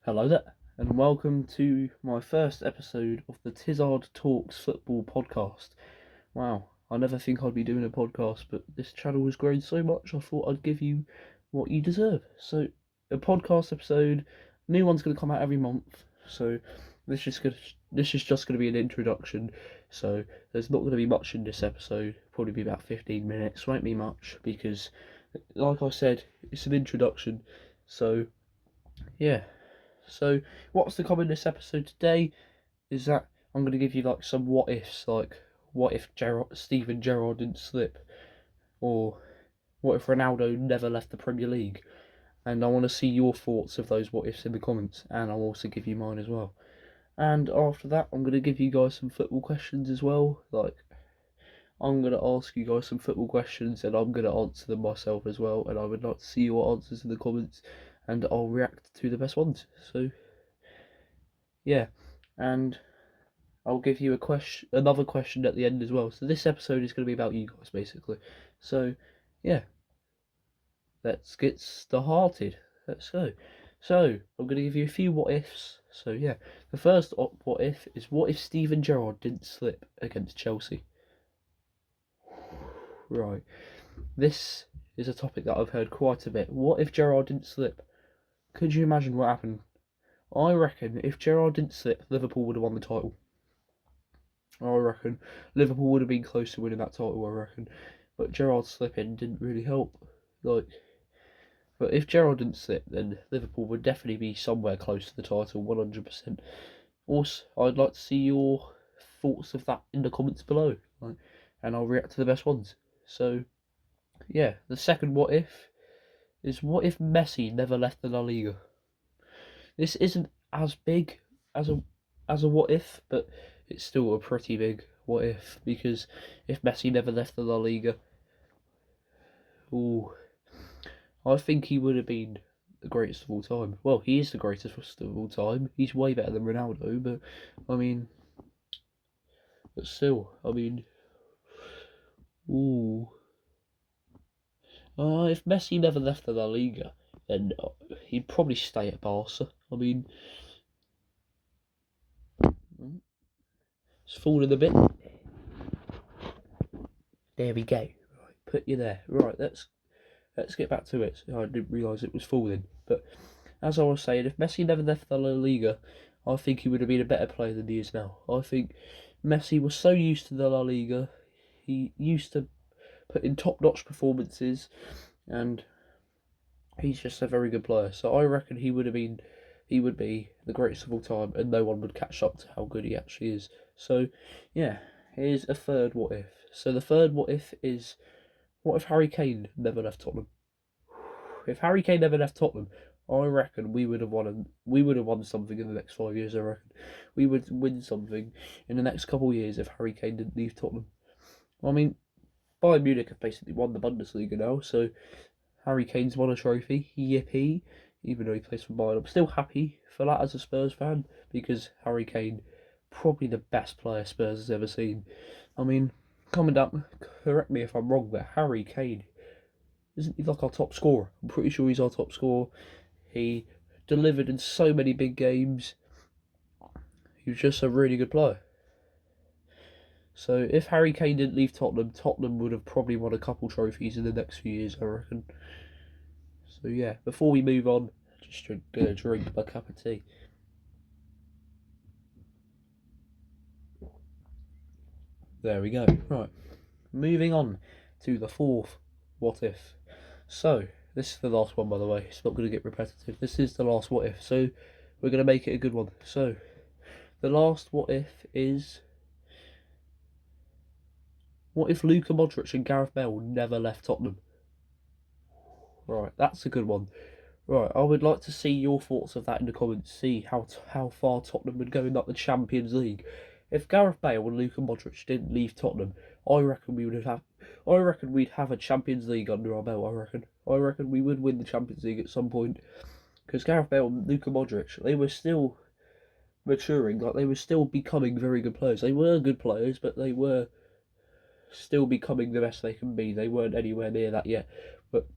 Hello there, and welcome to my first episode of the Tizzard Talks Football podcast. Wow, I never think I'd be doing a podcast, but this channel has grown so much I thought I'd give you what you deserve. So, a podcast episode, new one's going to come out every month, so this is just going to be an introduction, so there's not going to be much in this episode, probably be about 15 minutes, won't be much, because, like I said, it's an introduction, so, yeah. So, what's to come in this episode today is that I'm going to give you like some what ifs, like what if Steven Gerrard didn't slip, or what if Ronaldo never left the Premier League, and I want to see your thoughts of those what ifs in the comments, and I'll also give you mine as well. And after that, I'm going to give you guys some football questions as well. Like, I'm going to ask you guys some football questions, and I'm going to answer them myself as well, and I would like to see your answers in the comments, and I'll react to the best ones. So, yeah, and I'll give you another question at the end as well. So this episode is going to be about you guys, basically. So, yeah, let's get started. Let's go. So, I'm going to give you a few what ifs. So, yeah, the first what if is what if Steven Gerrard didn't slip against Chelsea? Right, this is a topic that I've heard quite a bit. What if Gerrard didn't slip? Could you imagine what happened? I reckon if Gerrard didn't slip, Liverpool would have won the title. I reckon Liverpool would have been close to winning that title, I reckon. But Gerrard slipping didn't really help. But if Gerrard didn't slip, then Liverpool would definitely be somewhere close to the title, 100%. Also, I'd like to see your thoughts of that in the comments below, and I'll react to the best ones. So, yeah, the second what if is what if Messi never left the La Liga? This isn't as big as a what if, but it's still a pretty big what if, because if Messi never left the La Liga, I think he would have been the greatest of all time. Well, he is the greatest of all time. He's way better than Ronaldo, but still, if Messi never left the La Liga, then he'd probably stay at Barca. It's falling a bit. There we go. Right, put you there. Right, let's get back to it. I didn't realise it was falling. But as I was saying, if Messi never left the La Liga, I think he would have been a better player than he is now. I think Messi was so used to the La Liga, he used to put in top-notch performances, and he's just a very good player. So I reckon he would be the greatest of all time, and no one would catch up to how good he actually is. So, yeah, here's a third what if. So the third what if is, what if Harry Kane never left Tottenham? If Harry Kane never left Tottenham, I reckon we would have won something in the next 5 years. I reckon we would win something in the next couple of years if Harry Kane didn't leave Tottenham. Bayern Munich have basically won the Bundesliga now, so Harry Kane's won a trophy. Yippee! Even though he plays for Bayern, I'm still happy for that as a Spurs fan, because Harry Kane, probably the best player Spurs has ever seen. Comment down, correct me if I'm wrong, but Harry Kane, isn't he like our top scorer? I'm pretty sure he's our top scorer. He delivered in so many big games. He was just a really good player. So if Harry Kane didn't leave Tottenham, Tottenham would have probably won a couple trophies in the next few years, I reckon. So yeah, before we move on, just gonna drink my cup of tea. There we go. Right, moving on to the fourth what if. So, this is the last one, by the way. It's not going to get repetitive. This is the last what if, so we're going to make it a good one. So, the last what if is, what if Luka Modric and Gareth Bale never left Tottenham? Right, that's a good one. Right, I would like to see your thoughts of that in the comments. See how far Tottenham would go in the Champions League. If Gareth Bale and Luka Modric didn't leave Tottenham, I reckon we'd have a Champions League under our belt. I reckon we would win the Champions League at some point, because Gareth Bale and Luka Modric, they were still maturing, they were still becoming very good players. They were good players, but they were still becoming the best they can be. They weren't anywhere near that yet. But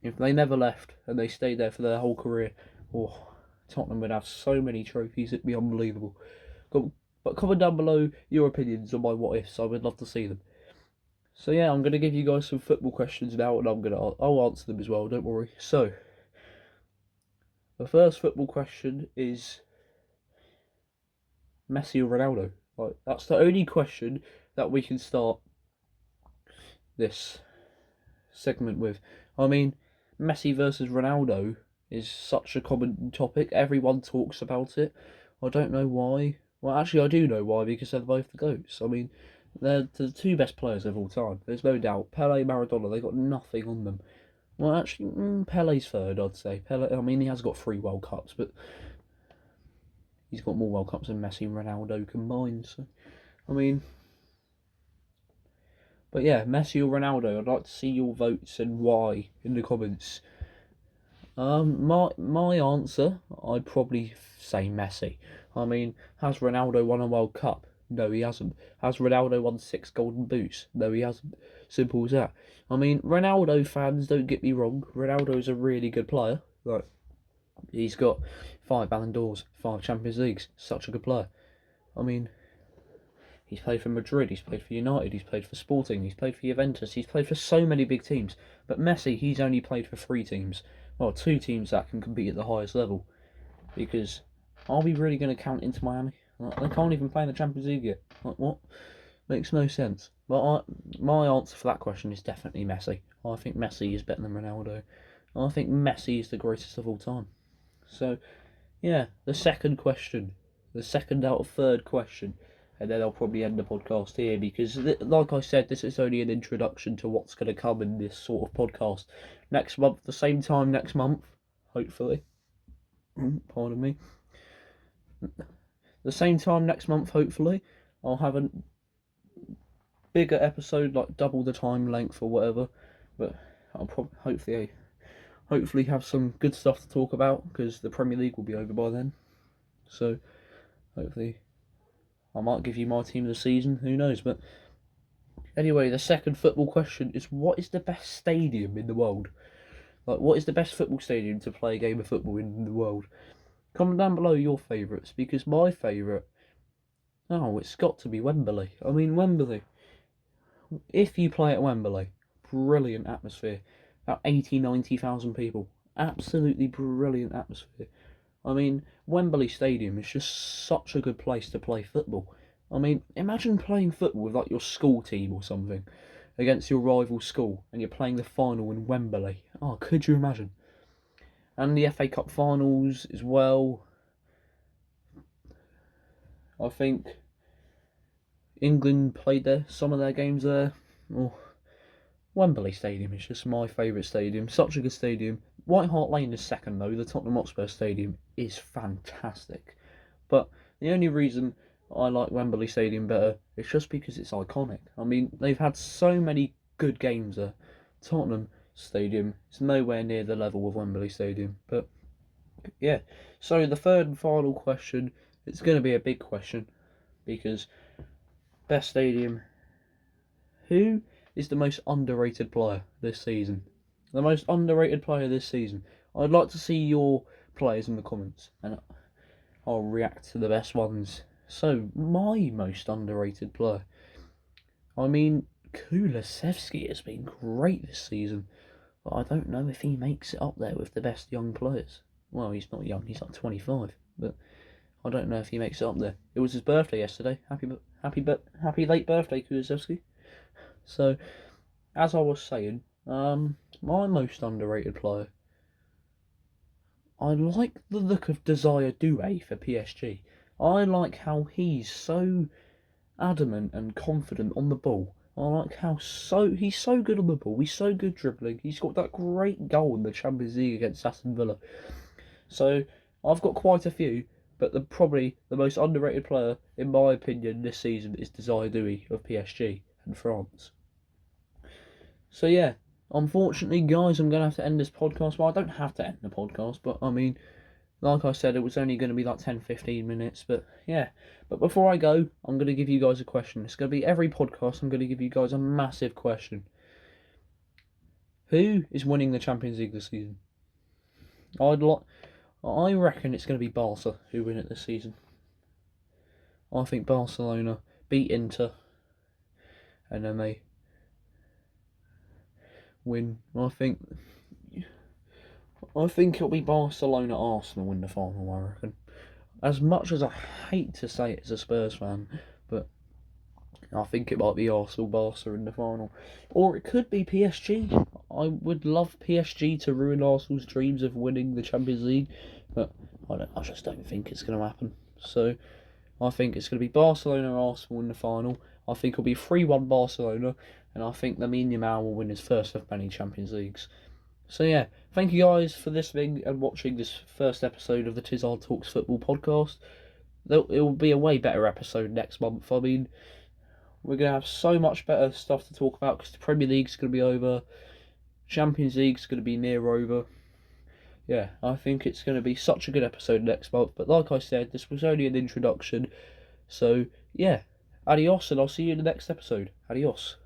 if they never left and they stayed there for their whole career, Tottenham would have so many trophies, it'd be unbelievable. But comment down below your opinions on my what ifs. I would love to see them. So yeah, I'm going to give you guys some football questions now, and I'll answer them as well, don't worry. So, the first football question is Messi or Ronaldo? Like, that's the only question that we can start this segment with. I mean, Messi versus Ronaldo is such a common topic. Everyone talks about it. I don't know why. Well, actually, I do know why, because they're both the GOATs. I mean, they're the two best players of all time. There's no doubt. Pele, Maradona, they got nothing on them. Well, actually, Pele's third, I'd say. Pele, I mean, he has got 3 World Cups, but he's got more World Cups than Messi and Ronaldo combined. So, I mean, but yeah, Messi or Ronaldo, I'd like to see your votes and why in the comments. My answer, I'd probably say Messi. I mean, has Ronaldo won a World Cup? No, he hasn't. Has Ronaldo won 6 Golden Boots? No, he hasn't. Simple as that. I mean, Ronaldo fans, don't get me wrong. Ronaldo's a really good player. Like, he's got 5 Ballon d'Ors, 5 Champions Leagues. Such a good player. I mean, he's played for Madrid, he's played for United, he's played for Sporting, he's played for Juventus, he's played for so many big teams. But Messi, he's only played for 3 teams. Well, 2 teams that can compete at the highest level. Because, are we really going to count Inter Miami? Like, they can't even play in the Champions League yet. Like, what? Makes no sense. But my answer for that question is definitely Messi. I think Messi is better than Ronaldo. I think Messi is the greatest of all time. So, yeah, the second question. The second out of third question. And then I'll probably end the podcast here because, like I said, this is only an introduction to what's going to come in this sort of podcast. Next month, the same time next month, hopefully. Pardon me. The same time next month, hopefully, I'll have a bigger episode, like double the time length or whatever. But I'll hopefully have some good stuff to talk about because the Premier League will be over by then. So, hopefully, I might give you my team of the season, who knows. But anyway, the second football question is, what is the best stadium in the world? Like, what is the best football stadium to play a game of football in the world? Comment down below your favourites, because my favourite, it's got to be Wembley. I mean, Wembley. If you play at Wembley, brilliant atmosphere. About 90,000 people. Absolutely brilliant atmosphere. I mean, Wembley Stadium is just such a good place to play football. I mean, imagine playing football with like your school team or something against your rival school and you're playing the final in Wembley. Oh, could you imagine? And the FA Cup finals as well. I think England played some of their games there. Oh, Wembley Stadium is just my favourite stadium. Such a good stadium. White Hart Lane is second though. The Tottenham Hotspur Stadium is fantastic. But the only reason I like Wembley Stadium better is just because it's iconic. I mean, they've had so many good games there. Tottenham Stadium is nowhere near the level of Wembley Stadium. But yeah, so the third and final question, it's going to be a big question because best stadium. Who is the most underrated player this season? The most underrated player this season. I'd like to see your players in the comments and I'll react to the best ones. So, my most underrated player. I mean, Kulusevski has been great this season, but I don't know if he makes it up there with the best young players. Well, he's not young, he's like 25, but I don't know if he makes it up there. It was his birthday yesterday. Happy late birthday, Kulusevski. So, as I was saying, my most underrated player. I like the look of Desire Doué for PSG. I like how he's so adamant and confident on the ball. I like how he's so good on the ball. He's so good dribbling. He's got that great goal in the Champions League against Aston Villa. So I've got quite a few, but probably the most underrated player, in my opinion, this season is Desire Doué of PSG and France. So yeah, unfortunately, guys, I'm going to have to end this podcast. Well, I don't have to end the podcast, but I mean, Like I said, it was only going to be like 10-15 minutes, but yeah. But before I go, I'm going to give you guys a question. It's going to be every podcast, I'm going to give you guys a massive question. Who is winning the Champions League this season? I reckon it's going to be Barca who win it this season. I think Barcelona beat Inter, and then they win. I think it'll be Barcelona Arsenal win the final, I reckon. As much as I hate to say it as a Spurs fan, but I think it might be Arsenal Barca in the final. Or it could be PSG. I would love PSG to ruin Arsenal's dreams of winning the Champions League, but I just don't think it's going to happen. So I think it's going to be Barcelona Arsenal in the final. I think it'll be 3-1 Barcelona, and I think Lamine Yamal will win his first of many Champions Leagues. So yeah, thank you guys for listening and watching this first episode of the Tizzard Talks Football podcast. It will be a way better episode next month. I mean, we're going to have so much better stuff to talk about because the Premier League's going to be over. Champions League's going to be near over. Yeah, I think it's going to be such a good episode next month. But like I said, this was only an introduction. So yeah, adios, and I'll see you in the next episode. Adios.